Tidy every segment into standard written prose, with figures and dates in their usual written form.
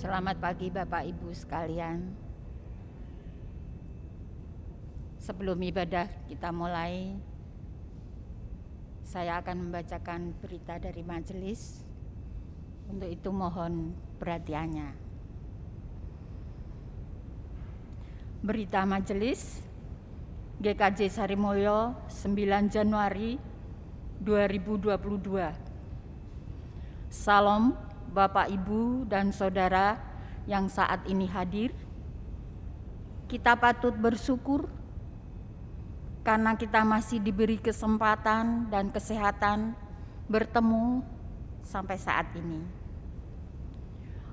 Selamat pagi Bapak Ibu sekalian. Sebelum ibadah kita mulai, saya akan membacakan berita dari majelis. Untuk itu mohon perhatiannya. Berita majelis GKJ Sarimulyo 9 Januari 2022. Salam Bapak, Ibu, dan Saudara yang saat ini hadir. Kita patut bersyukur karena kita masih diberi kesempatan dan kesehatan bertemu sampai saat ini.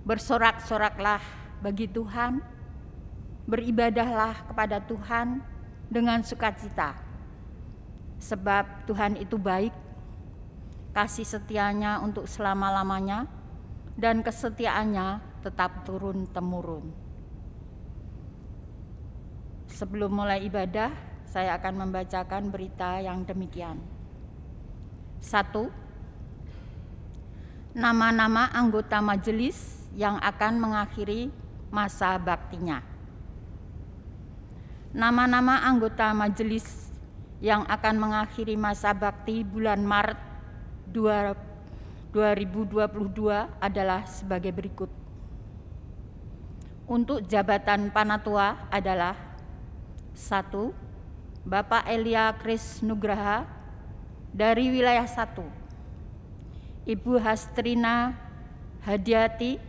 Bersorak-soraklah bagi Tuhan, beribadahlah kepada Tuhan dengan sukacita, sebab Tuhan itu baik, kasih setianya untuk selama-lamanya, dan kesetiaannya tetap turun-temurun. Sebelum mulai ibadah, saya akan membacakan berita yang demikian. 1. Nama-nama anggota majelis yang akan mengakhiri masa baktinya. Nama-nama anggota majelis yang akan mengakhiri masa bakti bulan Maret 2022 adalah sebagai berikut. Untuk jabatan Panatua adalah 1. Bapak Elia Kris Nugraha dari wilayah 1. Ibu Hastrina Hadiati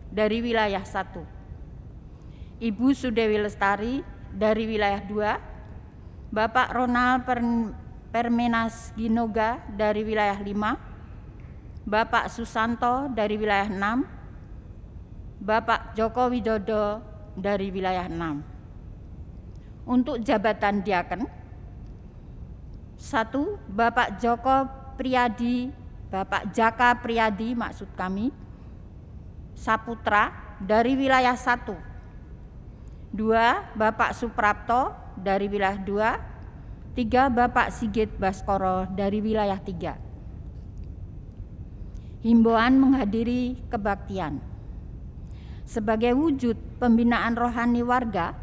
dari wilayah 1. Ibu Sudewi Lestari dari wilayah 2. Bapak Ronald Permenas Ginoga dari wilayah 5. Bapak Susanto dari wilayah 6, Bapak Joko Widodo dari wilayah 6. Untuk jabatan diaken, 1. Bapak Joko Priyadi, Bapak Jaka Priyadi maksud kami, Saputra dari wilayah 1. 2. Bapak Suprapto dari wilayah 2. 3. Bapak Sigit Baskoro dari wilayah 3. Himbauan menghadiri kebaktian. Sebagai wujud pembinaan rohani warga,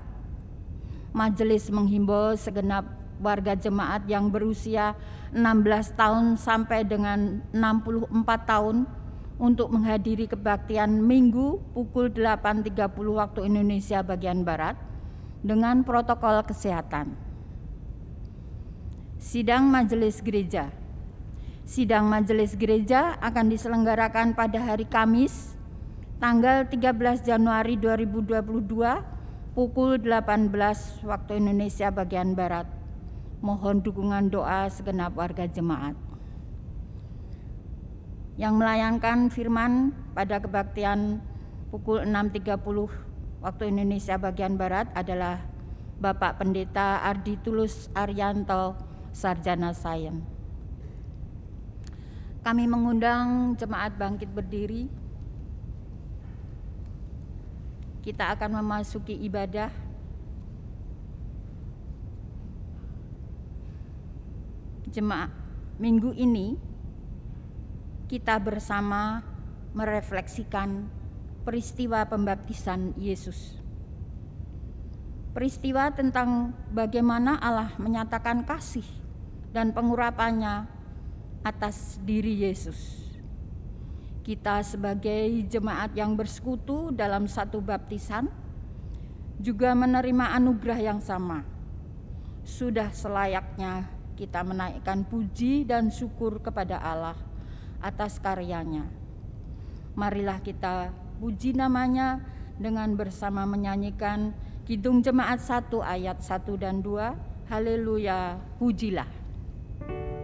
majelis menghimbau segenap warga jemaat yang berusia 16 tahun sampai dengan 64 tahun untuk menghadiri kebaktian Minggu pukul 8.30 waktu Indonesia bagian Barat dengan protokol kesehatan. Sidang Majelis Gereja. Sidang Majelis Gereja akan diselenggarakan pada hari Kamis, tanggal 13 Januari 2022, pukul 18 waktu Indonesia bagian Barat. Mohon dukungan doa segenap warga jemaat. Yang melayangkan firman pada kebaktian pukul 6.30 waktu Indonesia bagian Barat adalah Bapak Pendeta Ardi Tulus Arianto, Sarjana Sains. Kami mengundang jemaat bangkit berdiri. Kita akan memasuki ibadah. Jemaat, minggu ini kita bersama merefleksikan peristiwa pembaptisan Yesus. Peristiwa tentang bagaimana Allah menyatakan kasih dan pengurapannya atas diri Yesus. Kita sebagai jemaat yang bersekutu dalam satu baptisan juga menerima anugerah yang sama. Sudah selayaknya kita menaikkan puji dan syukur kepada Allah atas karyanya. Marilah kita puji namanya dengan bersama menyanyikan Kidung Jemaat 1 ayat 1 dan 2. Haleluya, pujilah. Dan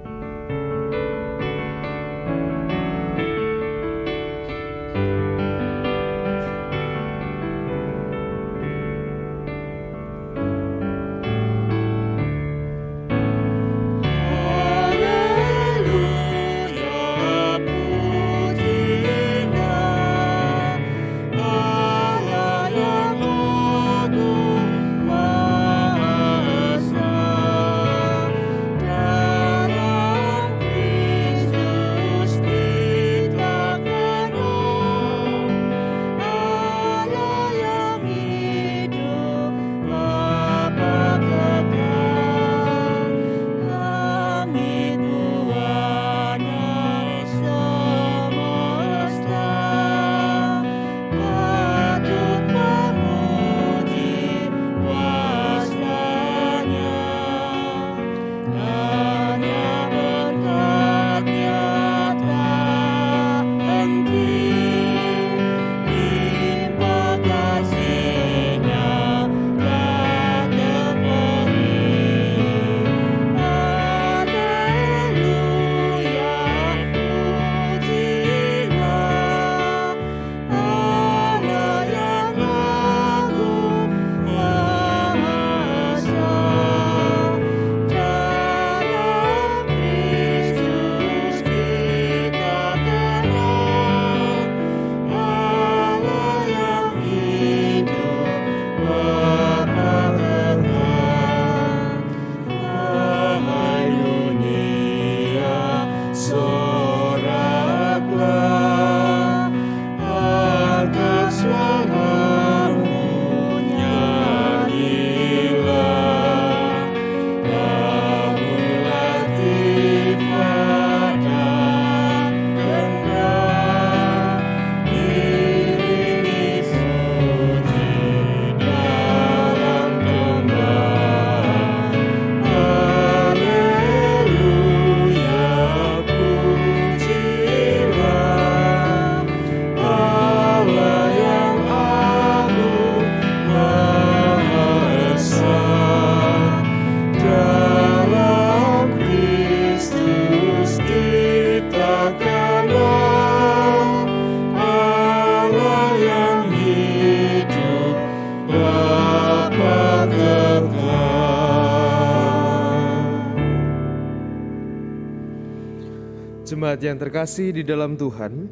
Jemaat yang terkasih di dalam Tuhan,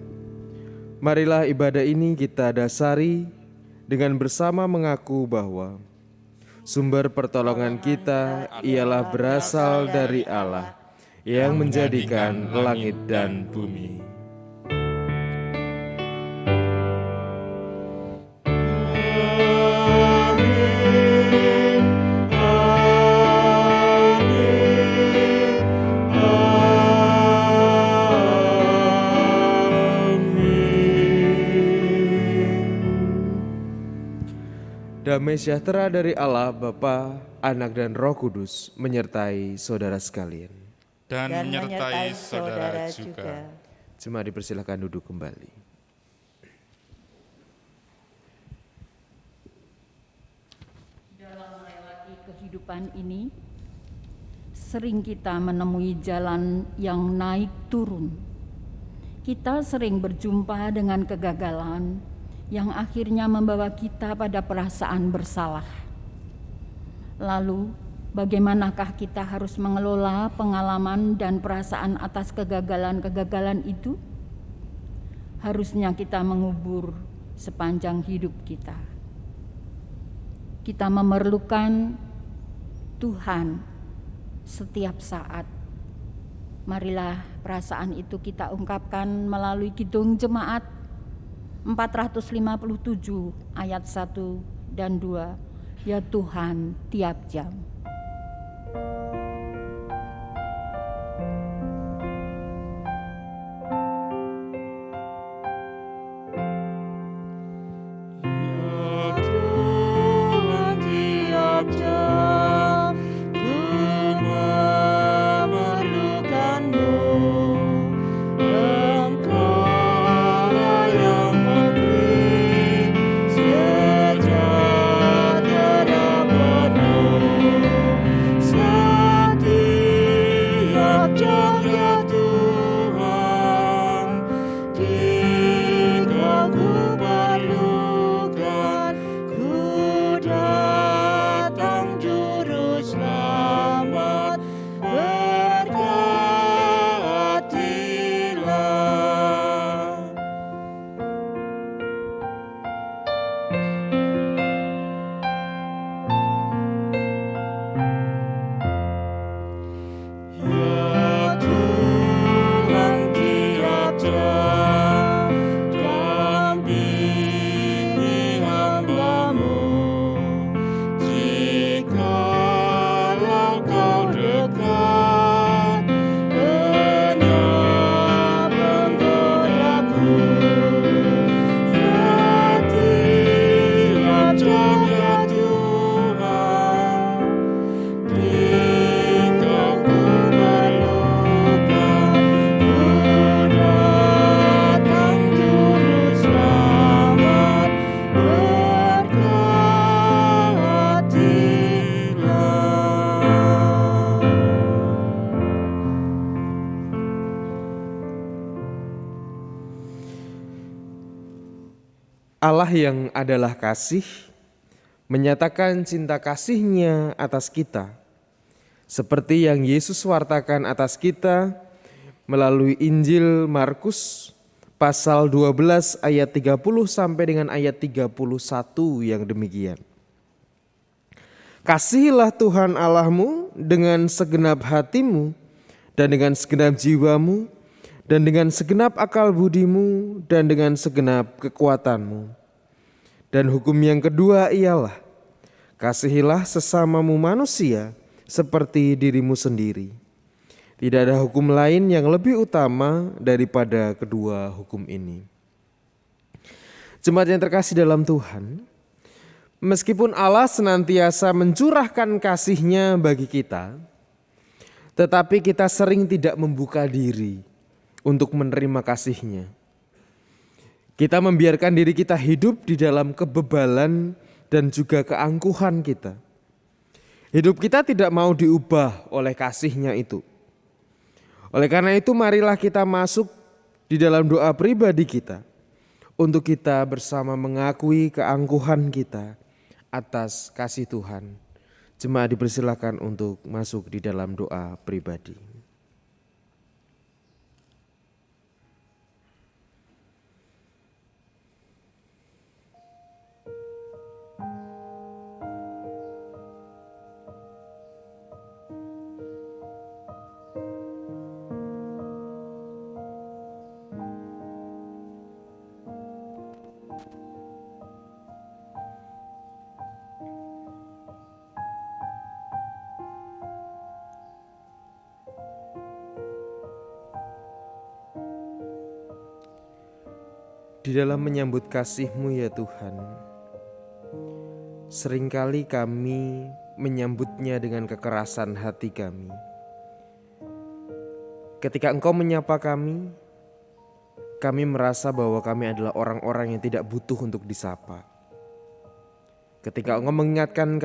marilah ibadah ini kita dasari dengan bersama mengaku bahwa sumber pertolongan kita ialah berasal dari Allah yang menjadikan langit dan bumi. Damai sejahtera dari Allah Bapa, Anak dan Roh Kudus menyertai saudara sekalian. Dan menyertai saudara juga. Jemaat dipersilakan duduk kembali. Dalam melewati kehidupan ini, sering kita menemui jalan yang naik turun. Kita sering berjumpa dengan kegagalan yang akhirnya membawa kita pada perasaan bersalah. Lalu, bagaimanakah kita harus mengelola pengalaman dan perasaan atas kegagalan-kegagalan itu? Harusnya kita mengubur sepanjang hidup kita. Kita memerlukan Tuhan setiap saat. Marilah perasaan itu kita ungkapkan melalui Kidung Jemaat 457 ayat 1 dan 2. Ya Tuhan, tiap jam. Allah yang adalah kasih, menyatakan cinta kasih-Nya atas kita, seperti yang Yesus wartakan atas kita melalui Injil Markus pasal 12 ayat 30 sampai dengan ayat 31 yang demikian. Kasihilah Tuhan Allahmu dengan segenap hatimu dan dengan segenap jiwamu dan dengan segenap akal budimu dan dengan segenap kekuatanmu. Dan hukum yang kedua ialah, kasihilah sesamamu manusia seperti dirimu sendiri. Tidak ada hukum lain yang lebih utama daripada kedua hukum ini. Jemaat yang terkasih dalam Tuhan, meskipun Allah senantiasa mencurahkan kasih-Nya bagi kita, tetapi kita sering tidak membuka diri untuk menerima kasih-Nya. Kita membiarkan diri kita hidup di dalam kebebalan dan juga keangkuhan kita. Hidup kita tidak mau diubah oleh kasih-Nya itu. Oleh karena itu marilah kita masuk di dalam doa pribadi kita untuk kita bersama mengakui keangkuhan kita atas kasih Tuhan. Jemaat dipersilakan untuk masuk di dalam doa pribadi. Di dalam menyambut kasih-Mu ya Tuhan, seringkali kami menyambutnya dengan kekerasan hati kami. Ketika Engkau menyapa kami merasa bahwa kami adalah orang-orang yang tidak butuh untuk disapa. Ketika Engkau mengingatkan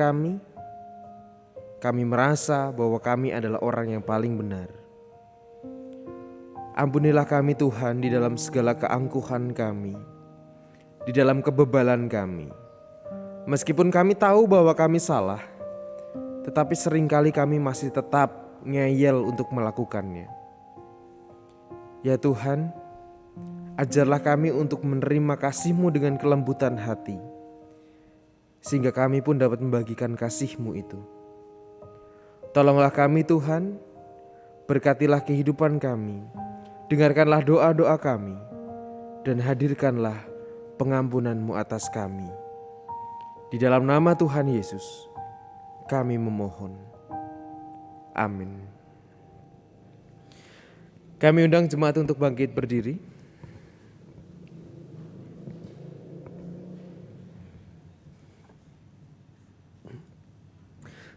kami merasa bahwa kami adalah orang yang paling benar. Ampunilah kami Tuhan di dalam segala keangkuhan kami, di dalam kebebalan kami. Meskipun kami tahu bahwa kami salah, tetapi seringkali kami masih tetap ngeyel untuk melakukannya. Ya Tuhan, ajarlah kami untuk menerima kasih-Mu dengan kelembutan hati, sehingga kami pun dapat membagikan kasih-Mu itu. Tolonglah kami Tuhan, berkatilah kehidupan kami, dengarkanlah doa-doa kami, dan hadirkanlah pengampunan-Mu atas kami. Di dalam nama Tuhan Yesus, kami memohon. Amin. Kami undang jemaat untuk bangkit berdiri.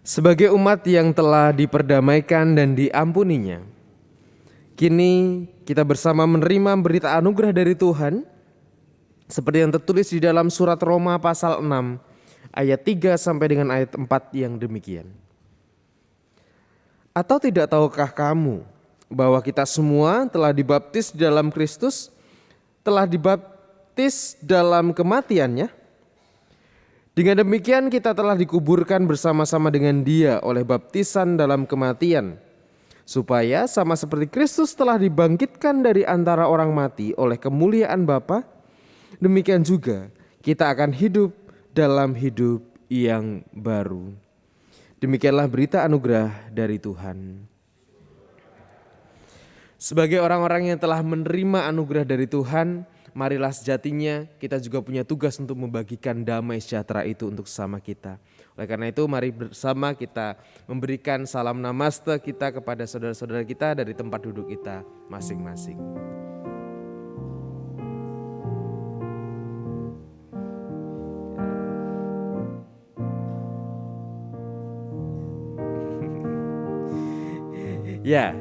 Sebagai umat yang telah diperdamaikan dan diampuninya, kini kita bersama menerima berita anugerah dari Tuhan seperti yang tertulis di dalam surat Roma pasal 6 ayat 3 sampai dengan ayat 4 yang demikian. Atau tidak tahukah kamu bahwa kita semua telah dibaptis di dalam Kristus, telah dibaptis dalam kematiannya? Dengan demikian kita telah dikuburkan bersama-sama dengan Dia oleh baptisan dalam kematian, supaya sama seperti Kristus telah dibangkitkan dari antara orang mati oleh kemuliaan Bapa, demikian juga kita akan hidup dalam hidup yang baru. Demikianlah berita anugerah dari Tuhan. Sebagai orang-orang yang telah menerima anugerah dari Tuhan, marilah sejatinya kita juga punya tugas untuk membagikan damai sejahtera itu untuk sesama kita. Oleh karena itu mari bersama kita memberikan salam namaste kita kepada saudara-saudara kita dari tempat duduk kita masing-masing. Ya.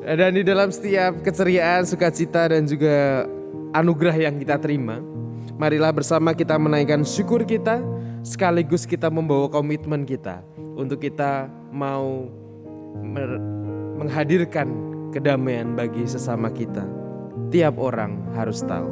Dan di dalam setiap keceriaan, sukacita dan juga anugerah yang kita terima, marilah bersama kita menaikkan syukur kita, sekaligus kita membawa komitmen kita untuk kita mau menghadirkan kedamaian bagi sesama kita. Tiap orang harus tahu.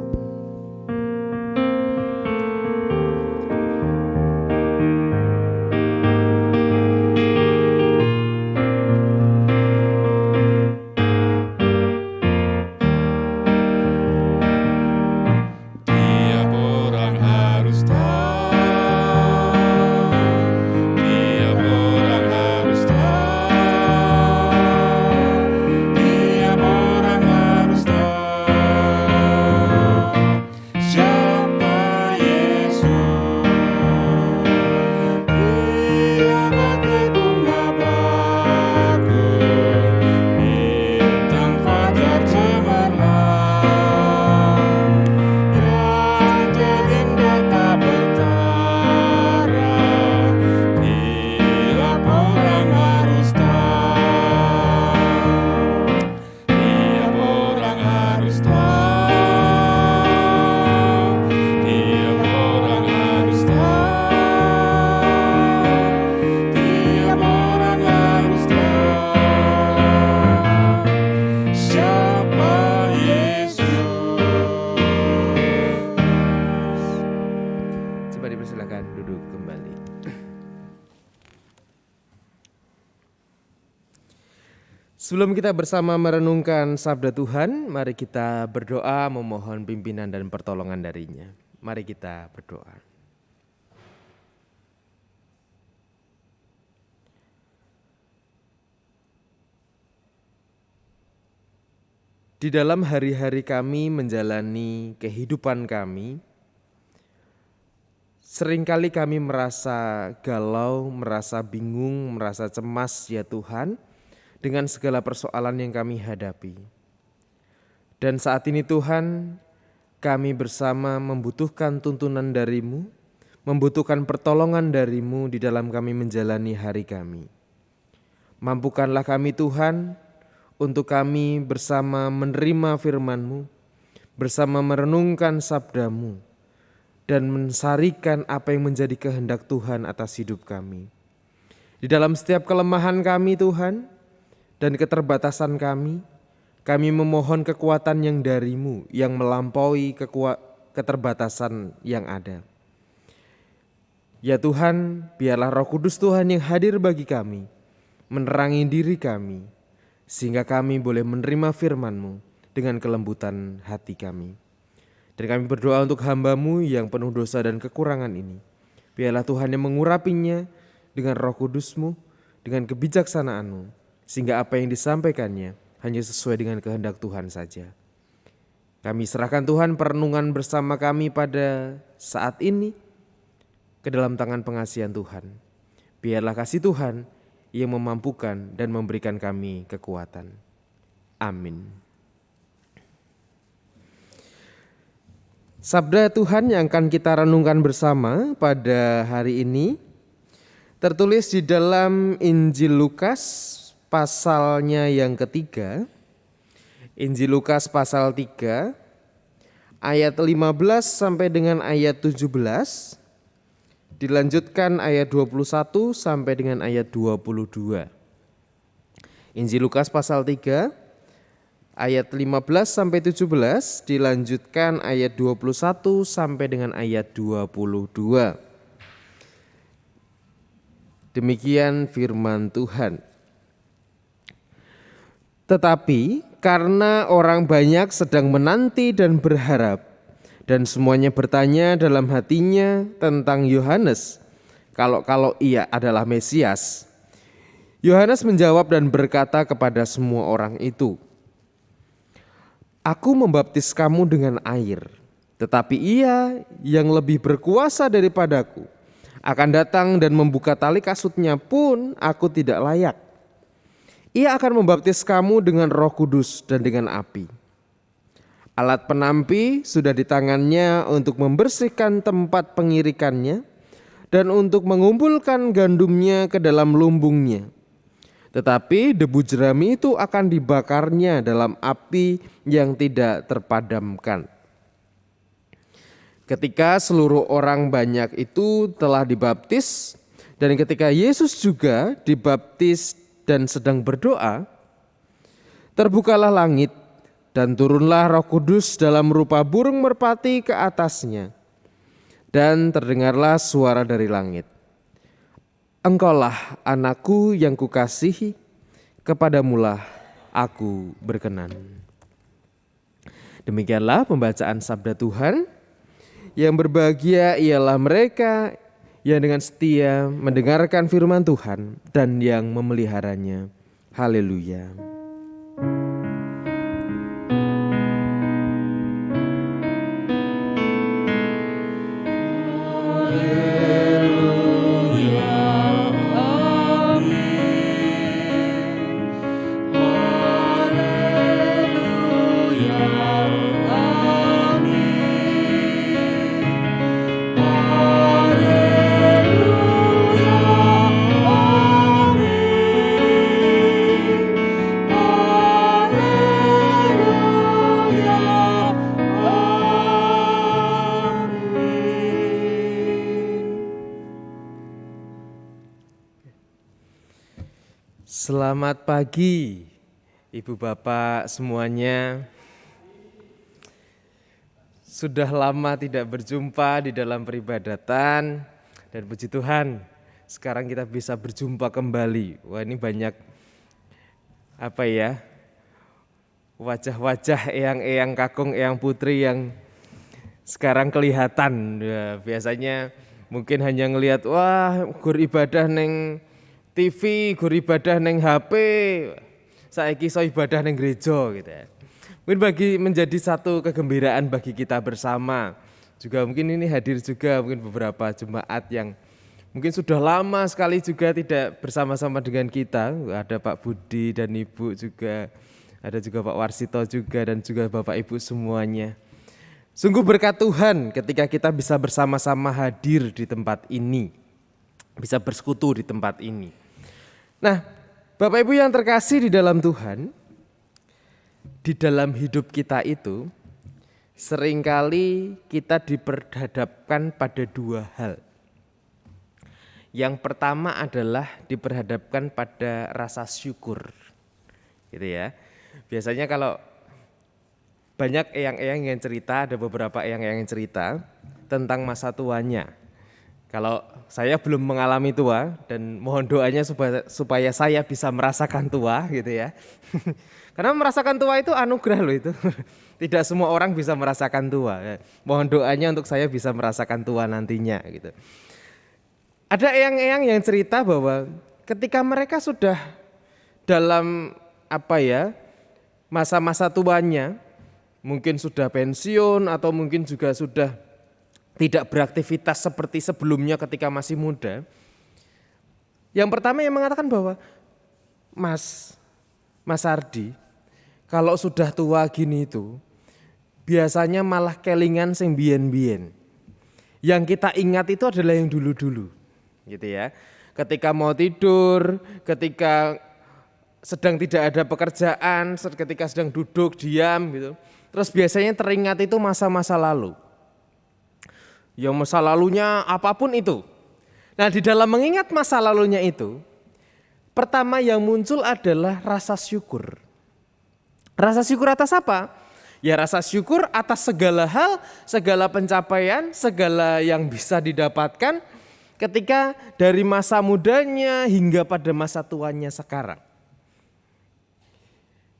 Sebelum kita bersama merenungkan sabda Tuhan, mari kita berdoa memohon pimpinan dan pertolongan darinya. Mari kita berdoa. Di dalam hari-hari kami menjalani kehidupan kami, seringkali kami merasa galau, merasa bingung, merasa cemas ya Tuhan, dengan segala persoalan yang kami hadapi. Dan saat ini Tuhan, kami bersama membutuhkan tuntunan dari-Mu, membutuhkan pertolongan dari-Mu di dalam kami menjalani hari kami. Mampukanlah kami Tuhan untuk kami bersama menerima firman-Mu, bersama merenungkan sabda-Mu, dan mensarikan apa yang menjadi kehendak Tuhan atas hidup kami. Di dalam setiap kelemahan kami Tuhan, dan keterbatasan kami memohon kekuatan yang dari-Mu yang melampaui keterbatasan yang ada. Ya Tuhan, biarlah Roh Kudus Tuhan yang hadir bagi kami, menerangi diri kami, sehingga kami boleh menerima firman-Mu dengan kelembutan hati kami. Dan kami berdoa untuk hamba-Mu yang penuh dosa dan kekurangan ini. Biarlah Tuhan yang mengurapinya dengan Roh Kudus-Mu, dengan kebijaksanaan-Mu, sehingga apa yang disampaikannya hanya sesuai dengan kehendak Tuhan saja. Kami serahkan Tuhan perenungan bersama kami pada saat ini ke dalam tangan pengasihan Tuhan. Biarlah kasih Tuhan yang memampukan dan memberikan kami kekuatan. Amin. Sabda Tuhan yang akan kita renungkan bersama pada hari ini tertulis di dalam Injil Lukas pasalnya yang ketiga. Injil Lukas pasal 3 ayat 15 sampai dengan ayat 17. Dilanjutkan ayat 21 sampai dengan ayat 22. Injil Lukas pasal 3 ayat 15 sampai 17, dilanjutkan ayat 21 sampai dengan ayat 22. Demikian firman Tuhan. Tetapi karena orang banyak sedang menanti dan berharap, dan semuanya bertanya dalam hatinya tentang Yohanes, kalau ia adalah Mesias. Yohanes menjawab dan berkata kepada semua orang itu, "Aku membaptis kamu dengan air, tetapi ia yang lebih berkuasa daripadaku akan datang dan membuka tali kasutnya pun aku tidak layak. Ia akan membaptis kamu dengan Roh Kudus dan dengan api. Alat penampi sudah di tangannya untuk membersihkan tempat pengirikannya dan untuk mengumpulkan gandumnya ke dalam lumbungnya. Tetapi debu jerami itu akan dibakarnya dalam api yang tidak terpadamkan." Ketika seluruh orang banyak itu telah dibaptis, dan ketika Yesus juga dibaptis dan sedang berdoa, terbukalah langit dan turunlah Roh Kudus dalam rupa burung merpati ke atasnya. Dan terdengarlah suara dari langit, "Engkaulah anakku yang kukasihi, kepadamulah aku berkenan." Demikianlah pembacaan sabda Tuhan. Yang berbahagia ialah mereka yang dengan setia mendengarkan firman Tuhan dan yang memeliharanya. Haleluya. Selamat pagi Ibu Bapak semuanya. Sudah lama tidak berjumpa di dalam peribadatan, dan puji Tuhan sekarang kita bisa berjumpa kembali. Wah, ini banyak wajah-wajah eyang-eyang kakung, eyang putri yang sekarang kelihatan. Ya, biasanya mungkin hanya ngelihat, wah, gur ibadah neng TV, gur ibadah neng HP, saiki so ibadah neng gereja gitu ya. Mungkin menjadi satu kegembiraan bagi kita bersama. Juga mungkin ini hadir juga mungkin beberapa jemaat yang mungkin sudah lama sekali juga tidak bersama-sama dengan kita. Ada Pak Budi dan Ibu juga, ada juga Pak Warsito juga, dan juga Bapak Ibu semuanya. Sungguh berkat Tuhan ketika kita bisa bersama-sama hadir di tempat ini, bisa bersekutu di tempat ini. Nah, Bapak Ibu yang terkasih di dalam Tuhan, di dalam hidup kita itu seringkali kita diperhadapkan pada dua hal. Yang pertama adalah diperhadapkan pada rasa syukur, gitu ya. Biasanya kalau banyak eyang-eyang yang cerita, ada beberapa eyang-eyang yang cerita tentang masa tuanya. Kalau saya belum mengalami tua dan mohon doanya supaya saya bisa merasakan tua gitu ya. Karena merasakan tua itu anugerah loh itu. Tidak semua orang bisa merasakan tua. Mohon doanya untuk saya bisa merasakan tua nantinya gitu. Ada eyang-eyang yang cerita bahwa ketika mereka sudah dalam masa-masa tuanya, mungkin sudah pensiun atau mungkin juga sudah tidak beraktivitas seperti sebelumnya ketika masih muda. Yang pertama yang mengatakan bahwa Mas Ardi, kalau sudah tua gini itu biasanya malah kelingan sing biyen-biyen. Yang kita ingat itu adalah yang dulu-dulu, gitu ya. Ketika mau tidur, ketika sedang tidak ada pekerjaan, ketika sedang duduk diam gitu. Terus biasanya teringat itu masa-masa lalu. Ya masa lalunya apapun itu. Nah di dalam mengingat masa lalunya itu, pertama yang muncul adalah rasa syukur. Rasa syukur atas apa? Ya rasa syukur atas segala hal, segala pencapaian, segala yang bisa didapatkan ketika dari masa mudanya hingga pada masa tuanya sekarang.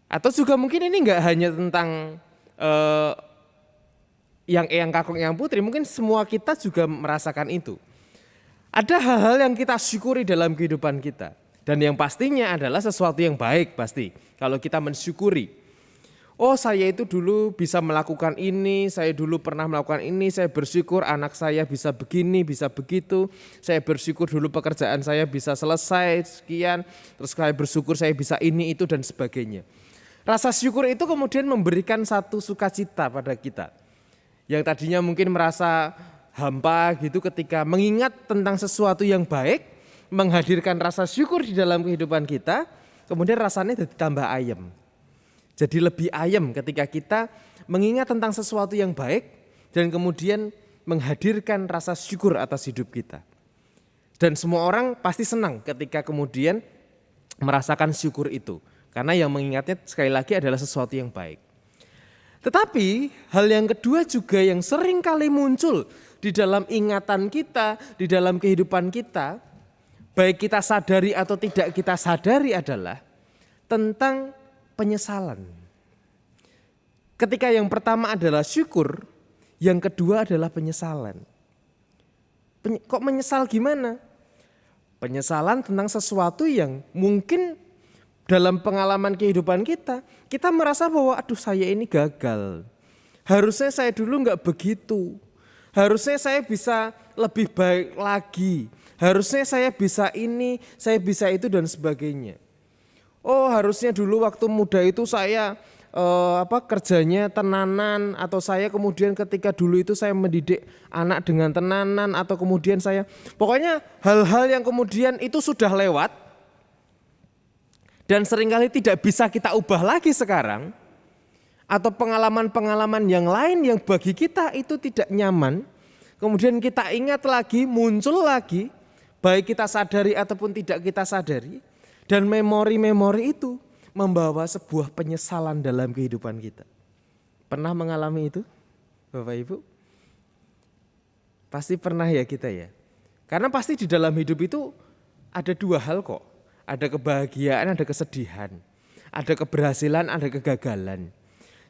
Atau juga mungkin ini enggak hanya tentang yang eyang kakung eyang putri, mungkin semua kita juga merasakan itu. Ada hal-hal yang kita syukuri dalam kehidupan kita. Dan yang pastinya adalah sesuatu yang baik pasti. Kalau kita mensyukuri. Oh saya itu dulu bisa melakukan ini, saya dulu pernah melakukan ini, saya bersyukur anak saya bisa begini, bisa begitu. Saya bersyukur dulu pekerjaan saya bisa selesai sekian. Terus saya bersyukur saya bisa ini, itu dan sebagainya. Rasa syukur itu kemudian memberikan satu sukacita pada kita. Yang tadinya mungkin merasa hampa gitu ketika mengingat tentang sesuatu yang baik, menghadirkan rasa syukur di dalam kehidupan kita, kemudian rasanya jadi tambah ayem. Jadi lebih ayem ketika kita mengingat tentang sesuatu yang baik dan kemudian menghadirkan rasa syukur atas hidup kita. Dan semua orang pasti senang ketika kemudian merasakan syukur itu. Karena yang mengingatnya sekali lagi adalah sesuatu yang baik. Tetapi hal yang kedua juga yang sering kali muncul di dalam ingatan kita, di dalam kehidupan kita, baik kita sadari atau tidak kita sadari adalah tentang penyesalan. Ketika yang pertama adalah syukur, yang kedua adalah penyesalan. Kok menyesal gimana? Penyesalan tentang sesuatu yang mungkin dalam pengalaman kehidupan kita merasa bahwa aduh saya ini gagal. Harusnya saya dulu enggak begitu. Harusnya saya bisa lebih baik lagi. Harusnya saya bisa ini, saya bisa itu dan sebagainya. Oh harusnya dulu waktu muda itu saya kerjanya tenanan, atau saya kemudian ketika dulu itu saya mendidik anak dengan tenanan, atau kemudian saya pokoknya hal-hal yang kemudian itu sudah lewat. Dan seringkali tidak bisa kita ubah lagi sekarang. Atau pengalaman-pengalaman yang lain yang bagi kita itu tidak nyaman. Kemudian kita ingat lagi, muncul lagi. Baik kita sadari ataupun tidak kita sadari. Dan memori-memori itu membawa sebuah penyesalan dalam kehidupan kita. Pernah mengalami itu Bapak Ibu? Pasti pernah ya kita ya. Karena pasti di dalam hidup itu ada dua hal kok. Ada kebahagiaan, ada kesedihan. Ada keberhasilan, ada kegagalan.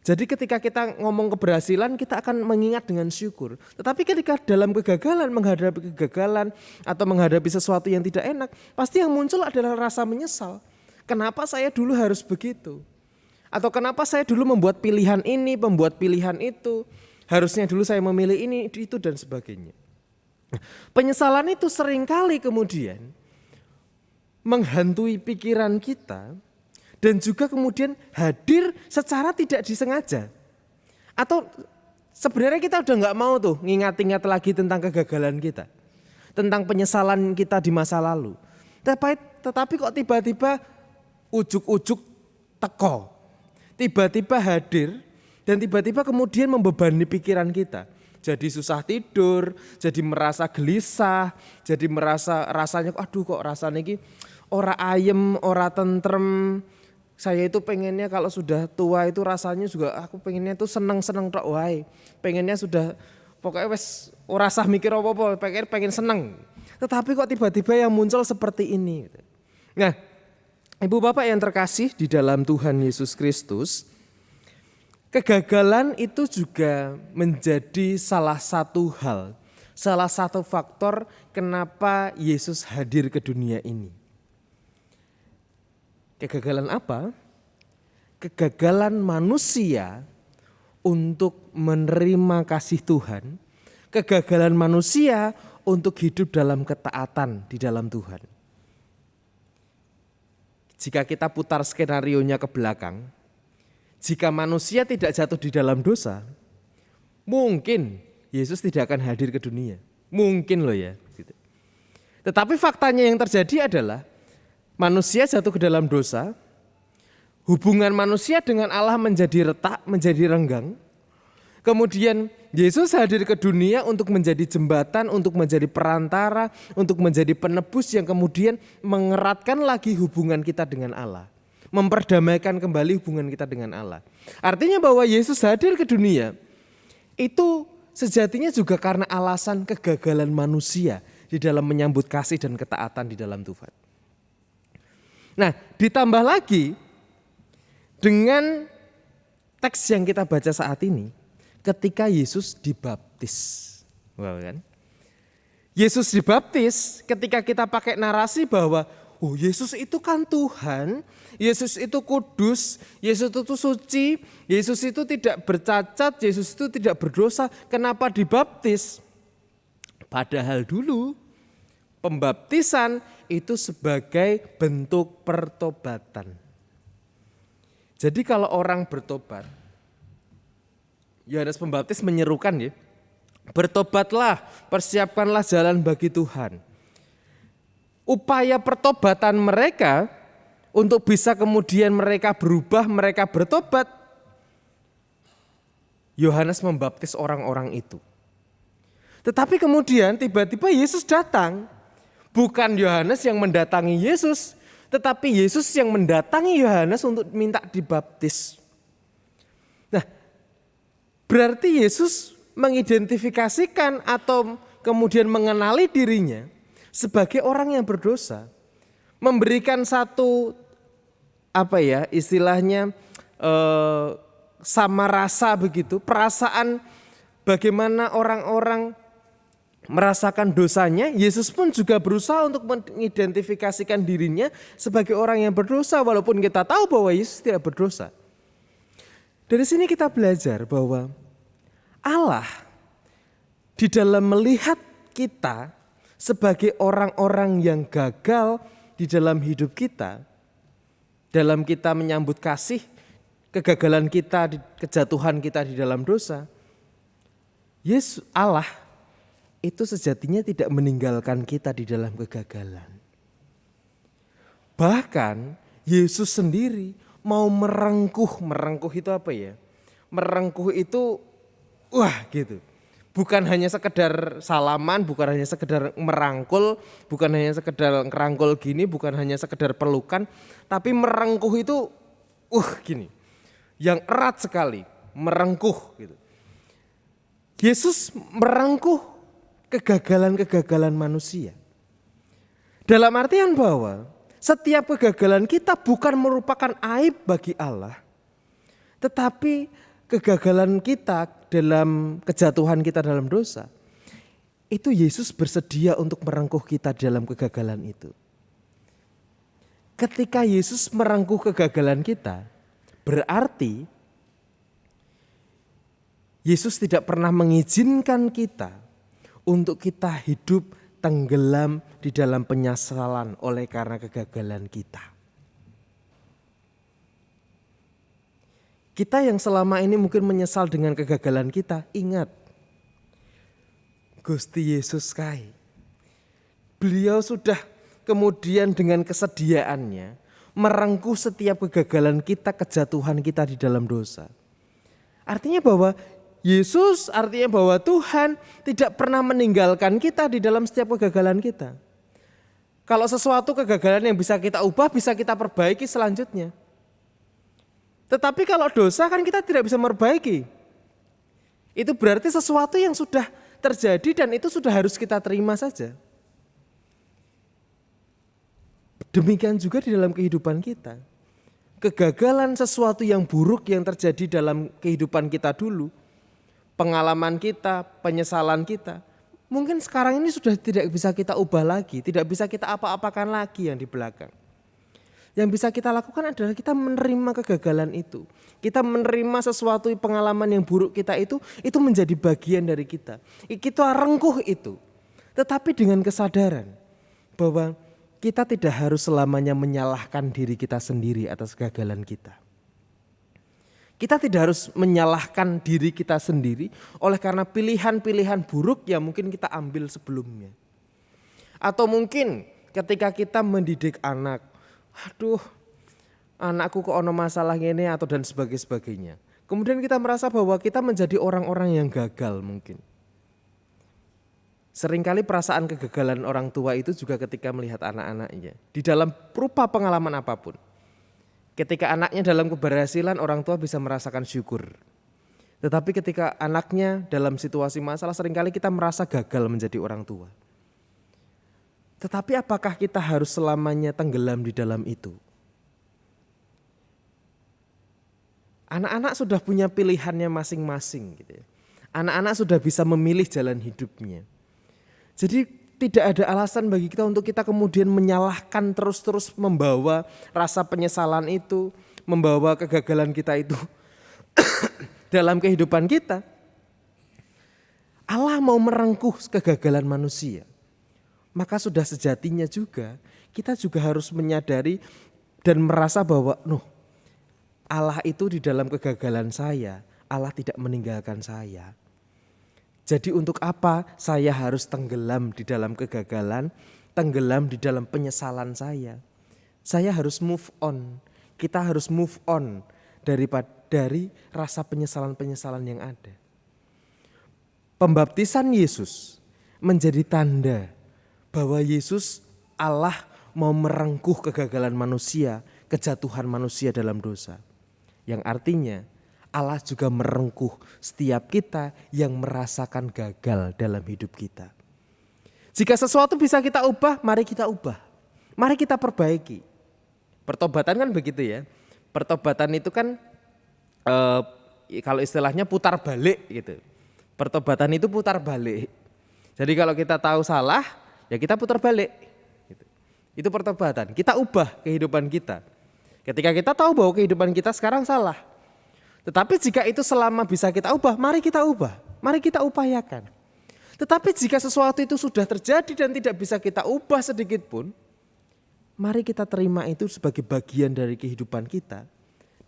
Jadi ketika kita ngomong keberhasilan, kita akan mengingat dengan syukur. Tetapi ketika dalam kegagalan, menghadapi kegagalan atau menghadapi sesuatu yang tidak enak, pasti yang muncul adalah rasa menyesal. Kenapa saya dulu harus begitu? Atau kenapa saya dulu membuat pilihan ini, membuat pilihan itu. Harusnya dulu saya memilih ini, itu dan sebagainya. Penyesalan itu seringkali kemudian menghantui pikiran kita dan juga kemudian hadir secara tidak disengaja. Atau sebenarnya kita udah nggak mau tuh ngingat-ingat lagi tentang kegagalan kita, tentang penyesalan kita di masa lalu. Tetapi kok tiba-tiba ujuk-ujuk teko, tiba-tiba hadir, dan tiba-tiba kemudian membebani pikiran kita. Jadi susah tidur, jadi merasa gelisah, jadi merasa rasanya aduh kok rasanya ini ora ayem, ora tentrem. Saya itu pengennya kalau sudah tua itu rasanya juga aku pengennya itu seneng-seneng tok wae. Pengennya sudah pokoknya wes ora usah mikir apa-apa, pengen seneng. Tetapi kok tiba-tiba yang muncul seperti ini. Nah, Ibu Bapak yang terkasih di dalam Tuhan Yesus Kristus, kegagalan itu juga menjadi salah satu hal, salah satu faktor kenapa Yesus hadir ke dunia ini. Kegagalan apa? Kegagalan manusia untuk menerima kasih Tuhan, kegagalan manusia untuk hidup dalam ketaatan di dalam Tuhan. Jika kita putar skenarionya ke belakang, jika manusia tidak jatuh di dalam dosa, mungkin Yesus tidak akan hadir ke dunia. Mungkin loh ya. Tetapi faktanya yang terjadi adalah manusia jatuh ke dalam dosa, hubungan manusia dengan Allah menjadi retak, menjadi renggang. Kemudian Yesus hadir ke dunia untuk menjadi jembatan, untuk menjadi perantara, untuk menjadi penebus yang kemudian mengeratkan lagi hubungan kita dengan Allah. Memperdamaikan kembali hubungan kita dengan Allah. Artinya bahwa Yesus hadir ke dunia itu sejatinya juga karena alasan kegagalan manusia di dalam menyambut kasih dan ketaatan di dalam Tuhan. Nah, ditambah lagi dengan teks yang kita baca saat ini, ketika Yesus dibaptis. Wow, kan? Yesus dibaptis ketika kita pakai narasi bahwa oh Yesus itu kan Tuhan, Yesus itu kudus, Yesus itu suci, Yesus itu tidak bercacat, Yesus itu tidak berdosa. Kenapa dibaptis? Padahal dulu pembaptisan itu sebagai bentuk pertobatan. Jadi kalau orang bertobat, Yohanes Pembaptis menyerukan ya, bertobatlah, persiapkanlah jalan bagi Tuhan. Upaya pertobatan mereka untuk bisa kemudian mereka berubah, mereka bertobat, Yohanes membaptis orang-orang itu. Tetapi kemudian tiba-tiba Yesus datang. Bukan Yohanes yang mendatangi Yesus, tetapi Yesus yang mendatangi Yohanes untuk minta dibaptis. Nah, berarti Yesus mengidentifikasikan atau kemudian mengenali dirinya sebagai orang yang berdosa. Memberikan satu istilahnya sama rasa begitu, perasaan bagaimana orang-orang merasakan dosanya. Yesus pun juga berusaha untuk mengidentifikasikan dirinya sebagai orang yang berdosa walaupun kita tahu bahwa Yesus tidak berdosa. Dari sini kita belajar bahwa Allah di dalam melihat kita sebagai orang-orang yang gagal di dalam hidup kita, dalam kita menyambut kasih, kegagalan kita, kejatuhan kita di dalam dosa, Yesus Allah itu sejatinya tidak meninggalkan kita di dalam kegagalan. Bahkan Yesus sendiri mau merengkuh itu apa ya? Merengkuh itu gitu. Bukan hanya sekedar salaman, bukan hanya sekedar merangkul, bukan hanya sekedar ngerangkul gini, bukan hanya sekedar pelukan, tapi merengkuh itu gini. Yang erat sekali, merengkuh gitu. Yesus merengkuh kegagalan-kegagalan manusia. Dalam artian bahwa setiap kegagalan kita bukan merupakan aib bagi Allah, tetapi kegagalan kita dalam kejatuhan kita dalam dosa, itu Yesus bersedia untuk merengkuh kita dalam kegagalan itu. Ketika Yesus merengkuh kegagalan kita, berarti Yesus tidak pernah mengizinkan kita untuk kita hidup tenggelam di dalam penyesalan oleh karena kegagalan kita. Kita yang selama ini mungkin menyesal dengan kegagalan kita, ingat Gusti Yesus kai. Beliau sudah kemudian dengan kesediaannya merengkuh setiap kegagalan kita, kejatuhan kita di dalam dosa. Artinya bahwa Yesus, artinya bahwa Tuhan tidak pernah meninggalkan kita di dalam setiap kegagalan kita. Kalau sesuatu kegagalan yang bisa kita ubah, bisa kita perbaiki selanjutnya. Tetapi kalau dosa kan kita tidak bisa memperbaiki. Itu berarti sesuatu yang sudah terjadi dan itu sudah harus kita terima saja. Demikian juga di dalam kehidupan kita. Kegagalan sesuatu yang buruk yang terjadi dalam kehidupan kita dulu, pengalaman kita, penyesalan kita, mungkin sekarang ini sudah tidak bisa kita ubah lagi, tidak bisa kita apa-apakan lagi yang di belakang. Yang bisa kita lakukan adalah kita menerima kegagalan itu. Kita menerima sesuatu pengalaman yang buruk kita itu menjadi bagian dari kita. Kita rengkuh itu. Tetapi dengan kesadaran bahwa kita tidak harus selamanya menyalahkan diri kita sendiri atas kegagalan kita. Kita tidak harus menyalahkan diri kita sendiri oleh karena pilihan-pilihan buruk yang mungkin kita ambil sebelumnya. Atau mungkin ketika kita mendidik anak, aduh anakku kok ono masalah ini atau dan sebagainya. Kemudian kita merasa bahwa kita menjadi orang-orang yang gagal mungkin. Seringkali perasaan kegagalan orang tua itu juga ketika melihat anak-anaknya. Di dalam rupa pengalaman apapun. Ketika anaknya dalam keberhasilan orang tua bisa merasakan syukur. Tetapi ketika anaknya dalam situasi masalah seringkali kita merasa gagal menjadi orang tua. Tetapi apakah kita harus selamanya tenggelam di dalam itu? Anak-anak sudah punya pilihannya masing-masing gitu ya. Anak-anak sudah bisa memilih jalan hidupnya. Jadi tidak ada alasan bagi kita untuk kita kemudian menyalahkan terus-terus membawa rasa penyesalan itu, membawa kegagalan kita itu dalam kehidupan kita. Allah mau merengkuh kegagalan manusia. Maka sudah sejatinya juga kita juga harus menyadari dan merasa bahwa Allah itu di dalam kegagalan saya, Allah tidak meninggalkan saya. Jadi untuk apa saya harus tenggelam di dalam kegagalan, tenggelam di dalam penyesalan saya? Saya harus move on, kita harus move on dari rasa penyesalan-penyesalan yang ada. Pembaptisan Yesus menjadi tanda bahwa Yesus Allah mau merengkuh kegagalan manusia, kejatuhan manusia dalam dosa. Yang artinya Allah juga merengkuh setiap kita yang merasakan gagal dalam hidup kita. Jika sesuatu bisa kita ubah, mari kita ubah. Mari kita perbaiki. Pertobatan kan begitu ya. Pertobatan itu kan kalau istilahnya putar balik gitu. Pertobatan itu putar balik. Jadi kalau kita tahu salah, ya kita putar balik. Gitu. Itu pertobatan. Kita ubah kehidupan kita. Ketika kita tahu bahwa kehidupan kita sekarang salah. Tetapi jika itu selama bisa kita ubah, mari kita ubah. Mari kita upayakan. Tetapi jika sesuatu itu sudah terjadi dan tidak bisa kita ubah sedikit pun, mari kita terima itu sebagai bagian dari kehidupan kita.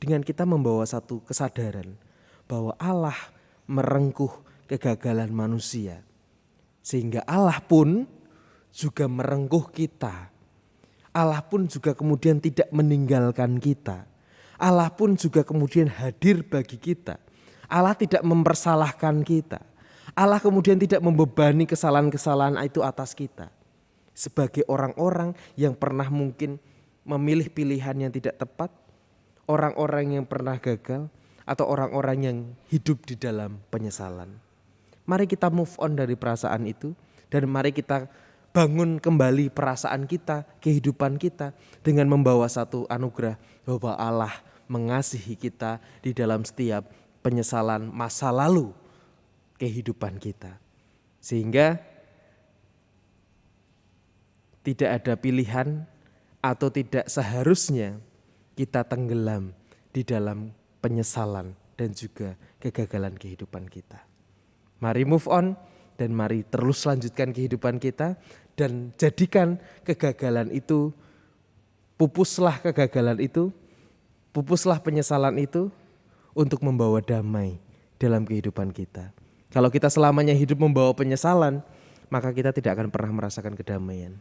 Dengan kita membawa satu kesadaran bahwa Allah merengkuh kegagalan manusia. Sehingga Allah pun juga merengkuh kita. Allah pun juga kemudian tidak meninggalkan kita. Allah pun juga kemudian hadir bagi kita. Allah tidak mempersalahkan kita. Allah kemudian tidak membebani kesalahan-kesalahan itu atas kita. Sebagai orang-orang yang pernah mungkin memilih pilihan yang tidak tepat, orang-orang yang pernah gagal, atau orang-orang yang hidup di dalam penyesalan. Mari kita move on dari perasaan itu dan mari kita bangun kembali perasaan kita, kehidupan kita dengan membawa satu anugerah bahwa Allah mengasihi kita di dalam setiap penyesalan masa lalu kehidupan kita. Sehingga tidak ada pilihan atau tidak seharusnya kita tenggelam di dalam penyesalan dan juga kegagalan kehidupan kita. Mari move on dan mari terus lanjutkan kehidupan kita dan jadikan kegagalan itu, pupuslah kegagalan itu, pupuslah penyesalan itu untuk membawa damai dalam kehidupan kita. Kalau kita selamanya hidup membawa penyesalan, maka kita tidak akan pernah merasakan kedamaian.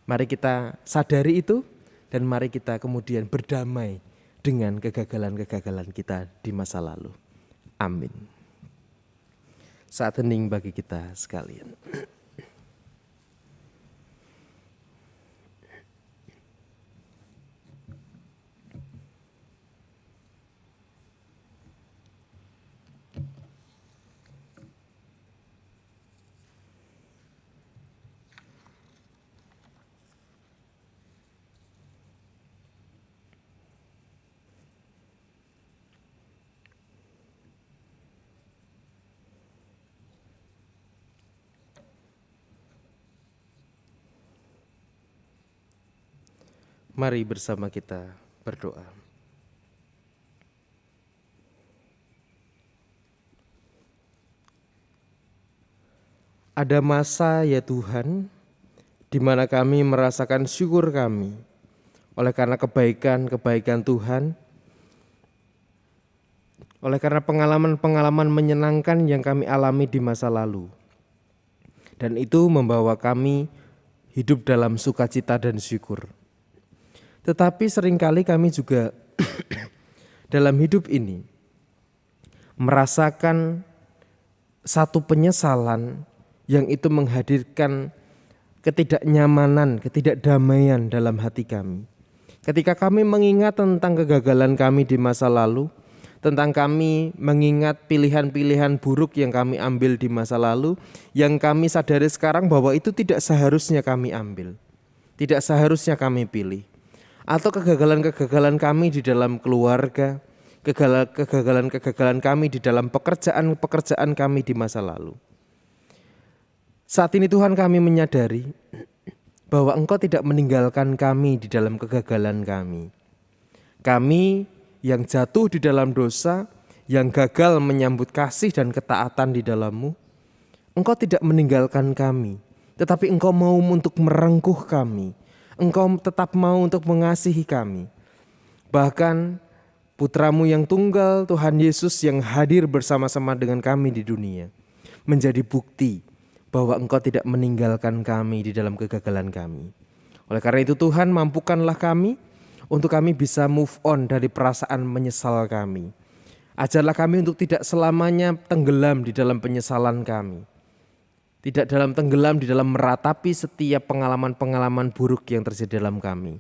Mari kita sadari itu dan mari kita kemudian berdamai dengan kegagalan-kegagalan kita di masa lalu. Amin. Saat hening bagi kita sekalian. Mari bersama kita berdoa. Ada masa ya Tuhan, di mana kami merasakan syukur kami oleh karena kebaikan-kebaikan Tuhan, oleh karena pengalaman-pengalaman menyenangkan yang kami alami di masa lalu. Dan itu membawa kami hidup dalam sukacita dan syukur. Tetapi seringkali kami juga dalam hidup ini merasakan satu penyesalan yang itu menghadirkan ketidaknyamanan, ketidakdamaian dalam hati kami. Ketika kami mengingat tentang kegagalan kami di masa lalu, tentang kami mengingat pilihan-pilihan buruk yang kami ambil di masa lalu, yang kami sadari sekarang bahwa itu tidak seharusnya kami ambil, tidak seharusnya kami pilih. Atau kegagalan-kegagalan kami di dalam keluarga, kegagalan-kegagalan kami di dalam pekerjaan-pekerjaan kami di masa lalu. Saat ini Tuhan kami menyadari bahwa Engkau tidak meninggalkan kami di dalam kegagalan kami. Kami yang jatuh di dalam dosa, yang gagal menyambut kasih dan ketaatan di dalam-Mu, Engkau tidak meninggalkan kami, tetapi Engkau mau untuk merengkuh kami. Engkau tetap mau untuk mengasihi kami. Bahkan Putra-Mu yang tunggal, Tuhan Yesus yang hadir bersama-sama dengan kami di dunia, menjadi bukti bahwa Engkau tidak meninggalkan kami di dalam kegagalan kami. Oleh karena itu Tuhan, mampukanlah kami untuk kami bisa move on dari perasaan menyesal kami. Ajarlah kami untuk tidak selamanya tenggelam di dalam penyesalan kami. Tidak dalam tenggelam di dalam meratapi setiap pengalaman-pengalaman buruk yang terjadi dalam kami.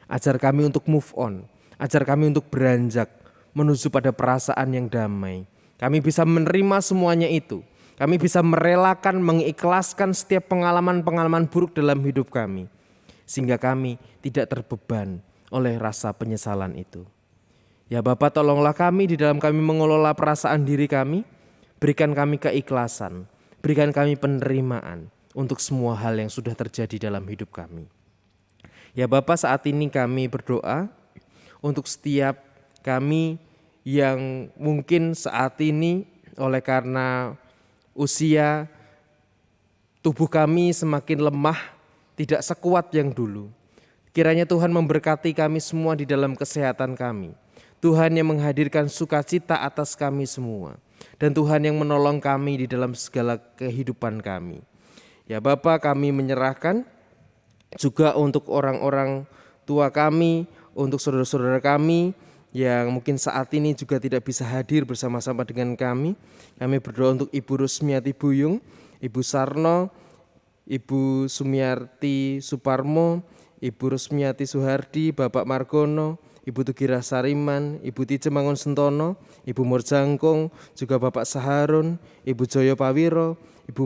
Ajar kami untuk move on. Ajar kami untuk beranjak menuju pada perasaan yang damai. Kami bisa menerima semuanya itu. Kami bisa merelakan, mengikhlaskan setiap pengalaman-pengalaman buruk dalam hidup kami. Sehingga kami tidak terbeban oleh rasa penyesalan itu. Ya Bapa, tolonglah kami di dalam kami mengelola perasaan diri kami. Berikan kami keikhlasan. Berikan kami penerimaan untuk semua hal yang sudah terjadi dalam hidup kami. Ya Bapa, saat ini kami berdoa untuk setiap kami yang mungkin saat ini oleh karena usia tubuh kami semakin lemah, tidak sekuat yang dulu. Kiranya Tuhan memberkati kami semua di dalam kesehatan kami. Tuhan yang menghadirkan sukacita atas kami semua. Dan Tuhan yang menolong kami di dalam segala kehidupan kami. Ya Bapa, kami menyerahkan juga untuk orang-orang tua kami, untuk saudara-saudara kami yang mungkin saat ini juga tidak bisa hadir bersama-sama dengan kami. Kami berdoa untuk Ibu Rusmiati Buyung, Ibu Sarno, Ibu Sumiarti Suparmo, Ibu Rusmiati Suhardi, Bapak Margono, Ibu Tugira Sariman, Ibu Tice Mangun Sentono, Ibu Morjangkung, juga Bapak Saharun, Ibu Joyo Pawiro, Ibu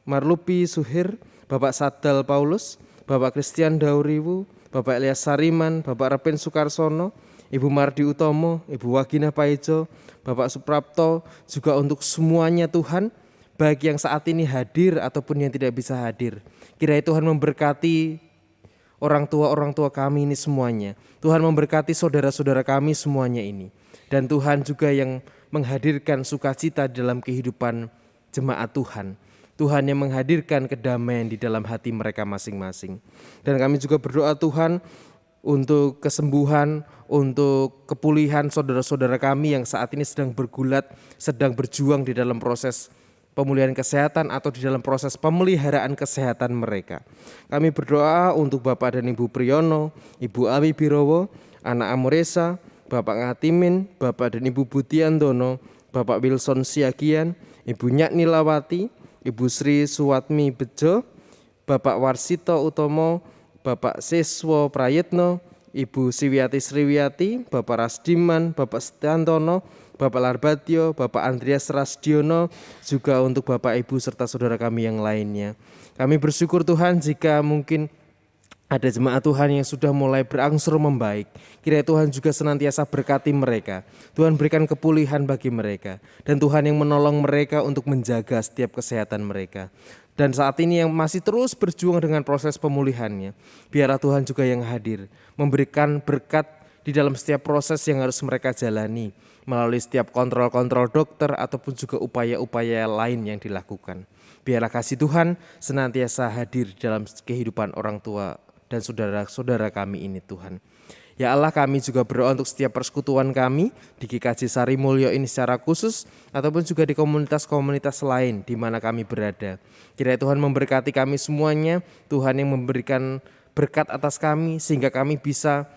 Marlupi Suhir, Bapak Sadal Paulus, Bapak Christian Dauriwu, Bapak Elias Sariman, Bapak Repin Sukarsono, Ibu Mardi Utomo, Ibu Wagina Paijo, Bapak Suprapto, juga untuk semuanya Tuhan, baik yang saat ini hadir ataupun yang tidak bisa hadir. Kiranya Tuhan memberkati orang tua kami ini semuanya. Tuhan memberkati saudara-saudara kami semuanya ini. Dan Tuhan juga yang menghadirkan sukacita dalam kehidupan jemaat Tuhan. Tuhan yang menghadirkan kedamaian di dalam hati mereka masing-masing. Dan kami juga berdoa Tuhan untuk kesembuhan, untuk kepulihan saudara-saudara kami yang saat ini sedang bergulat, sedang berjuang di dalam proses pemulihan kesehatan atau di dalam proses pemeliharaan kesehatan mereka. Kami berdoa untuk Bapak dan Ibu Priyono, Ibu Ami Birowo, Anak Amoresa, Bapak Ngatimin, Bapak dan Ibu Budiantono, Bapak Wilson Siagian, Ibu Nyakni Lawati, Ibu Sri Suwatmi Bejo, Bapak Warsito Utomo, Bapak Siswo Prayitno, Ibu Siwiati Sriwiati, Bapak Rasdiman, Bapak Stiantono, Bapak Larbadyo, Bapak Andreas Rasdiono, juga untuk Bapak Ibu serta saudara kami yang lainnya. Kami bersyukur Tuhan jika mungkin ada jemaat Tuhan yang sudah mulai berangsur membaik. Kiranya Tuhan juga senantiasa berkati mereka. Tuhan berikan kepulihan bagi mereka. Dan Tuhan yang menolong mereka untuk menjaga setiap kesehatan mereka. Dan saat ini yang masih terus berjuang dengan proses pemulihannya. Biarlah Tuhan juga yang hadir. Memberikan berkat di dalam setiap proses yang harus mereka jalani. Melalui setiap kontrol-kontrol dokter ataupun juga upaya-upaya lain yang dilakukan. Biarlah kasih Tuhan senantiasa hadir dalam kehidupan orang tua dan saudara-saudara kami ini Tuhan. Ya Allah, kami juga berdoa untuk setiap persekutuan kami di GKJ Sari Mulyo ini secara khusus ataupun juga di komunitas-komunitas lain di mana kami berada. Kiranya Tuhan memberkati kami semuanya, Tuhan yang memberikan berkat atas kami sehingga kami bisa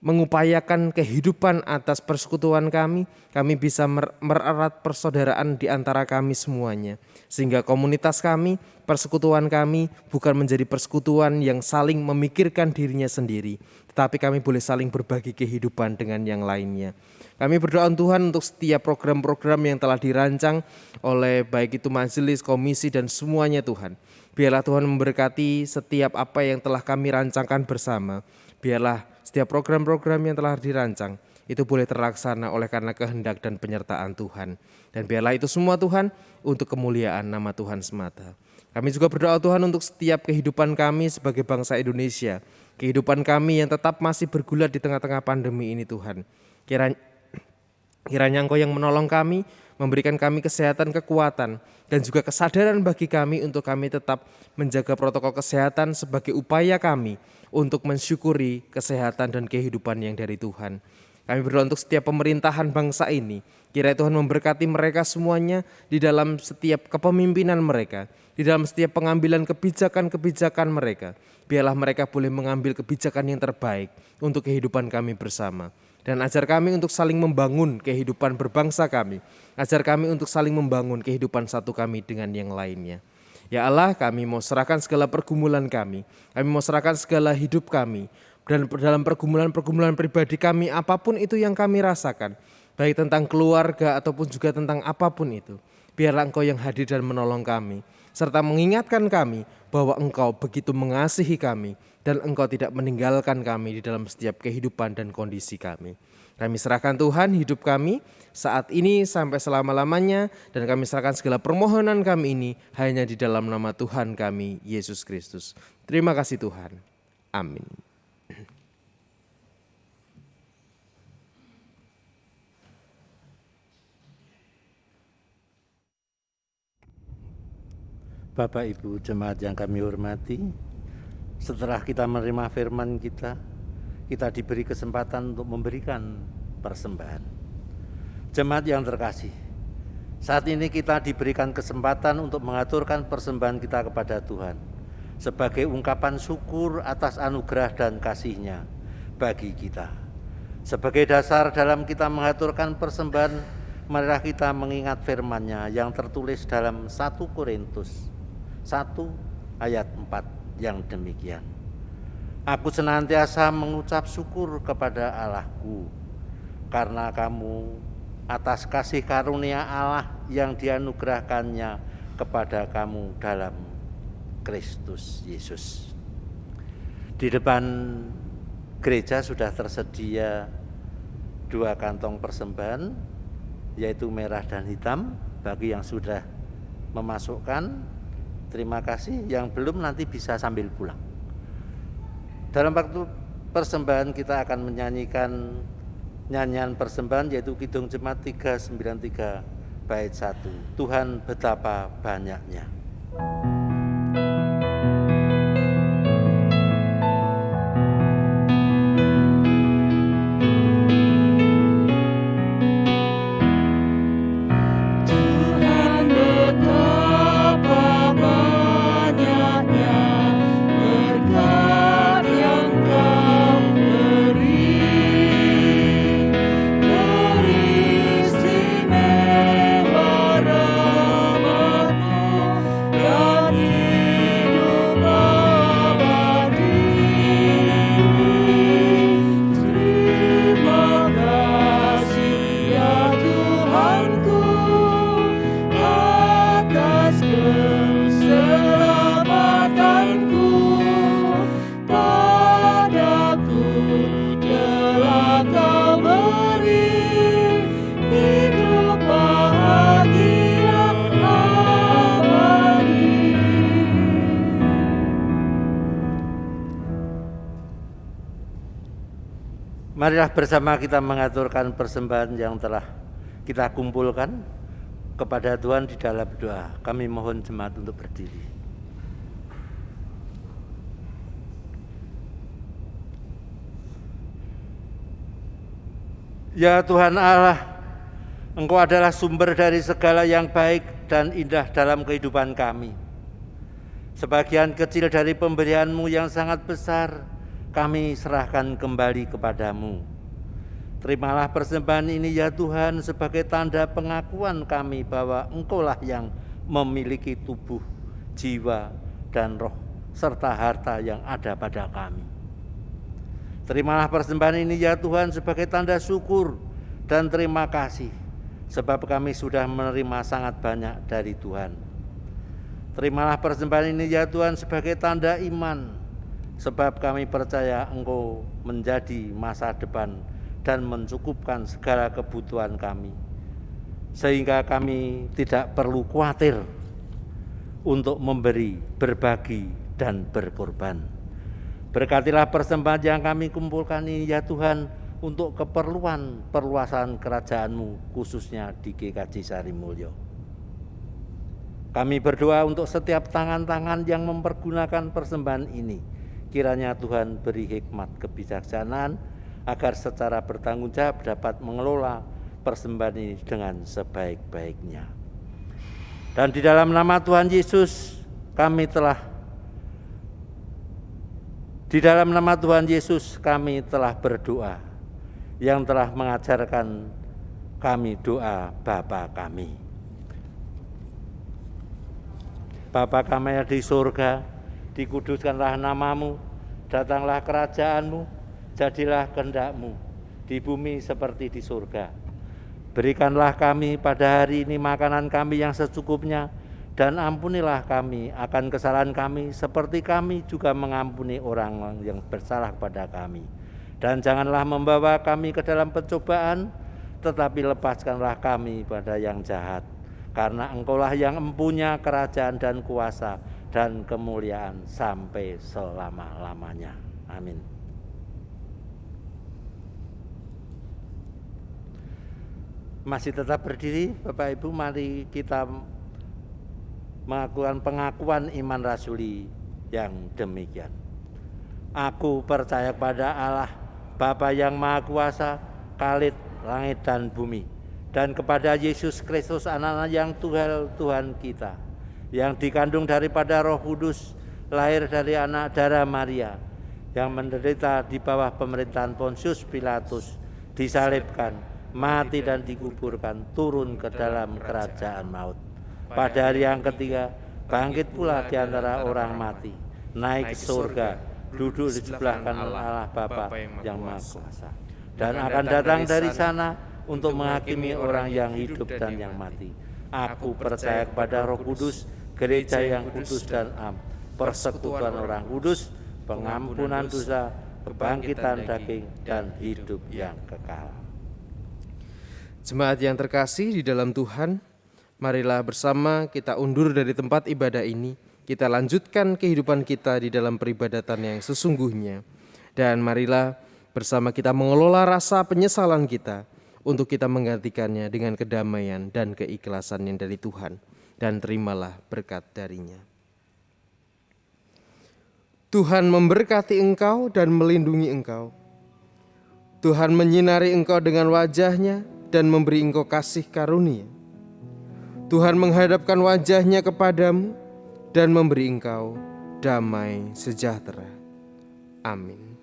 mengupayakan kehidupan atas persekutuan kami bisa mererat persaudaraan di antara kami semuanya. Sehingga komunitas kami, persekutuan kami bukan menjadi persekutuan yang saling memikirkan dirinya sendiri, tetapi kami boleh saling berbagi kehidupan dengan yang lainnya. Kami berdoa Tuhan untuk setiap program-program yang telah dirancang oleh baik itu majelis, komisi dan semuanya Tuhan. Biarlah Tuhan memberkati setiap apa yang telah kami rancangkan bersama. Biarlah setiap program-program yang telah dirancang itu boleh terlaksana oleh karena kehendak dan penyertaan Tuhan. Dan biarlah itu semua Tuhan untuk kemuliaan nama Tuhan semata. Kami juga berdoa Tuhan untuk setiap kehidupan kami sebagai bangsa Indonesia. Kehidupan kami yang tetap masih bergulat di tengah-tengah pandemi ini Tuhan. Kiranya Engkau yang menolong kami, memberikan kami kesehatan, kekuatan, dan juga kesadaran bagi kami untuk kami tetap menjaga protokol kesehatan sebagai upaya kami untuk mensyukuri kesehatan dan kehidupan yang dari Tuhan. Kami berdoa untuk setiap pemerintahan bangsa ini. Kiranya Tuhan memberkati mereka semuanya di dalam setiap kepemimpinan mereka, di dalam setiap pengambilan kebijakan-kebijakan mereka. Biarlah mereka boleh mengambil kebijakan yang terbaik untuk kehidupan kami bersama. Dan ajar kami untuk saling membangun kehidupan berbangsa kami. Ajar kami untuk saling membangun kehidupan satu kami dengan yang lainnya. Ya Allah, kami mau serahkan segala pergumulan kami. Kami mau serahkan segala hidup kami. Dan dalam pergumulan-pergumulan pribadi kami, apapun itu yang kami rasakan. Baik tentang keluarga ataupun juga tentang apapun itu. Biarlah Engkau yang hadir dan menolong kami. Serta mengingatkan kami bahwa Engkau begitu mengasihi kami. Dan Engkau tidak meninggalkan kami di dalam setiap kehidupan dan kondisi kami. Kami serahkan Tuhan hidup kami saat ini sampai selama-lamanya. Dan kami serahkan segala permohonan kami ini hanya di dalam nama Tuhan kami, Yesus Kristus. Terima kasih Tuhan. Amin. Bapak Ibu jemaat yang kami hormati, setelah kita menerima firman kita diberi kesempatan untuk memberikan persembahan. Jemaat yang terkasih, saat ini kita diberikan kesempatan untuk mengaturkan persembahan kita kepada Tuhan sebagai ungkapan syukur atas anugerah dan kasih-Nya bagi kita. Sebagai dasar dalam kita mengaturkan persembahan, marilah kita mengingat firman-Nya yang tertulis dalam 1 Korintus 1 ayat 4 yang demikian. Aku senantiasa mengucap syukur kepada Allahku karena kamu atas kasih karunia Allah yang dianugerahkannya kepada kamu dalam Kristus Yesus. Di depan gereja sudah tersedia 2 kantong persembahan, yaitu merah dan hitam. Bagi yang sudah memasukkan, terima kasih. Yang belum nanti bisa sambil pulang. Dalam waktu persembahan kita akan menyanyikan nyanyian persembahan, yaitu Kidung Jemaat 393 bait 1. Tuhan betapa banyaknya. Marilah bersama kita mengaturkan persembahan yang telah kita kumpulkan kepada Tuhan di dalam doa. Kami mohon jemaat untuk berdiri. Ya Tuhan Allah, Engkau adalah sumber dari segala yang baik dan indah dalam kehidupan kami. Sebagian kecil dari pemberian-Mu yang sangat besar, kami serahkan kembali kepadamu. Terimalah persembahan ini ya Tuhan sebagai tanda pengakuan kami bahwa Engkaulah yang memiliki tubuh, jiwa, dan roh, serta harta yang ada pada kami. Terimalah persembahan ini ya Tuhan sebagai tanda syukur dan terima kasih, sebab kami sudah menerima sangat banyak dari Tuhan. Terimalah persembahan ini ya Tuhan sebagai tanda iman, sebab kami percaya Engkau menjadi masa depan dan mencukupkan segala kebutuhan kami, sehingga kami tidak perlu khawatir untuk memberi, berbagi, dan berkorban. Berkatilah persembahan yang kami kumpulkan ini ya Tuhan untuk keperluan perluasan kerajaan-Mu, khususnya di GKJ Sarimulyo. Kami berdoa untuk setiap tangan-tangan yang mempergunakan persembahan ini. Kiranya Tuhan beri hikmat kebijaksanaan agar secara bertanggung jawab dapat mengelola persembahan ini dengan sebaik-baiknya. Dan di dalam nama Tuhan Yesus kami telah berdoa, yang telah mengajarkan kami doa Bapa kami. Bapa kami yang di surga, dikuduskanlah nama-Mu, datanglah kerajaan-Mu, jadilah kehendak-Mu di bumi seperti di surga. Berikanlah kami pada hari ini makanan kami yang secukupnya, dan ampunilah kami akan kesalahan kami seperti kami juga mengampuni orang yang bersalah kepada kami. Dan janganlah membawa kami ke dalam pencobaan, tetapi lepaskanlah kami pada yang jahat. Karena Engkaulah yang mempunyai kerajaan dan kuasa dan kemuliaan sampai selama-lamanya. Amin. Masih tetap berdiri, Bapak Ibu, mari kita melakukan pengakuan iman rasuli yang demikian. Aku percaya kepada Allah, Bapa yang Maha Kuasa, Khalid langit dan bumi, dan kepada Yesus Kristus anak-anak yang tunggal Tuhan kita, yang dikandung daripada Roh Kudus, lahir dari anak darah Maria, yang menderita di bawah pemerintahan Pontius Pilatus, disalibkan, mati dan dikuburkan, turun ke dalam kerajaan maut. Pada hari yang ketiga, bangkit pula di antara orang mati, naik ke surga, duduk di sebelah kanan Allah Bapa yang Maha Kuasa, dan akan datang dari sana untuk menghakimi orang yang hidup dan yang mati. Aku percaya kepada Roh Kudus, gereja yang kudus dan am, persekutuan orang kudus, pengampunan dosa, kebangkitan daging, dan hidup yang kekal. Jemaat yang terkasih di dalam Tuhan, marilah bersama kita undur dari tempat ibadah ini. Kita lanjutkan kehidupan kita di dalam peribadatan yang sesungguhnya. Dan marilah bersama kita mengelola rasa penyesalan kita untuk kita menggantikannya dengan kedamaian dan keikhlasan yang dari Tuhan, dan terimalah berkat darinya. Tuhan memberkati engkau dan melindungi engkau. Tuhan menyinari engkau dengan wajah-Nya dan memberi engkau kasih karunia. Tuhan menghadapkan wajah-Nya kepadamu dan memberi engkau damai sejahtera. Amin.